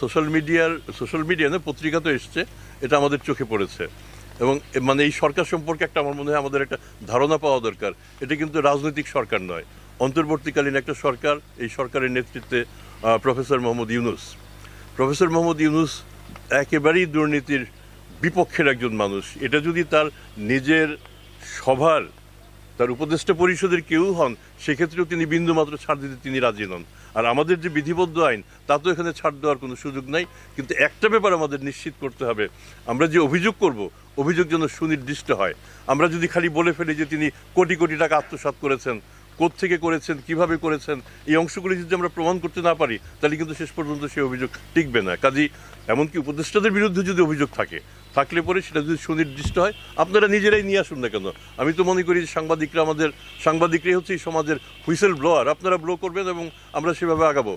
Social media না, পত্রিকাতে এসছে, এটা আমাদের চোখে পড়েছে। এবং মানে এই সরকার সম্পর্কে একটা আমার মনে হয় আমাদের একটা ধারণা পাওয়া দরকার। এটা কিন্তু রাজনৈতিক সরকার নয়, অন্তর্বর্তীকালীন একটা সরকার। এই সরকারের নেতৃত্বে প্রফেসর মোহাম্মদ ইউনূস একেবারেই দুর্নীতির বিপক্ষের একজন মানুষ। এটা যদি তার নিজের সভার, তার উপদেষ্টা পরিষদের কেউ হন, সেক্ষেত্রেও তিনি বিন্দুমাত্র ছাড় দিতে তিনি রাজি নন। আর আমাদের যে বিধিবদ্ধ আইন, তা তো এখানে ছাড় দেওয়ার কোনো সুযোগ নাই। কিন্তু একটা ব্যাপার আমাদের নিশ্চিত করতে হবে, আমরা যে অভিযোগ করব, অভিযোগ যেন সুনির্দিষ্ট হয়। আমরা যদি খালি বলে ফেলি যে তিনি কোটি কোটি টাকা আত্মসাৎ করেছেন, কোত্থেকে করেছেন, কিভাবে করেছেন, এই অংশগুলি যদি আমরা প্রমাণ করতে না পারি, তাহলে কিন্তু শেষ পর্যন্ত সেই অভিযোগ টিকবে না। কাজেই এমনকি উপদেষ্টাদের বিরুদ্ধে যদি অভিযোগ থাকলে পরে সেটা যদি সুনির্দিষ্ট হয়, আপনারা নিজেরাই নিয়ে আসুন না কেন। আমি তো মনে করি যে সাংবাদিকরাই হচ্ছে এই সমাজের হুইসেল ব্লোয়ার। আপনারা ব্লো করবেন এবং আমরা সেভাবে আগাবো।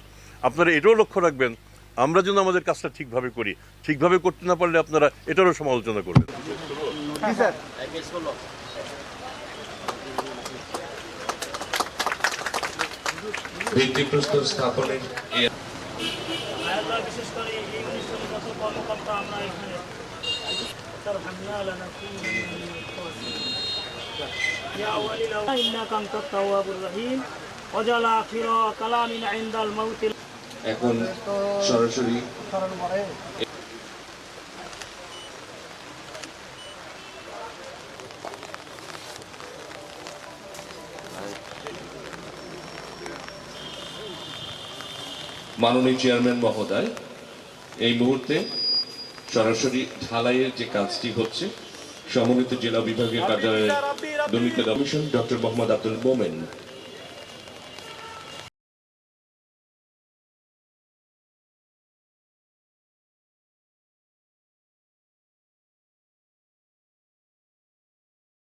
আপনারা এটাও লক্ষ্য রাখবেন, আমরা যেন আমাদের কাজটা ঠিকভাবে করি। ঠিকভাবে করতে না পারলে আপনারা এটারও সমালোচনা করবেন। ভিত্তিপ্রস্তর স্থাপনের বিশেষ করে এই অনুষ্ঠানে যত কর্মকর্তা আমরা এখানে এখন সরাসরি মাননীয় চেয়ারম্যান মহোদয়, এই মুহূর্তে সরাসরি ঢালাইয়ের যে কাজটি হচ্ছে, সমন্বিত জেলা বিভাগীয় কার্যালয়ের দুর্নীতি কমিশন ডক্টর মোহাম্মদ আব্দুল মোমেন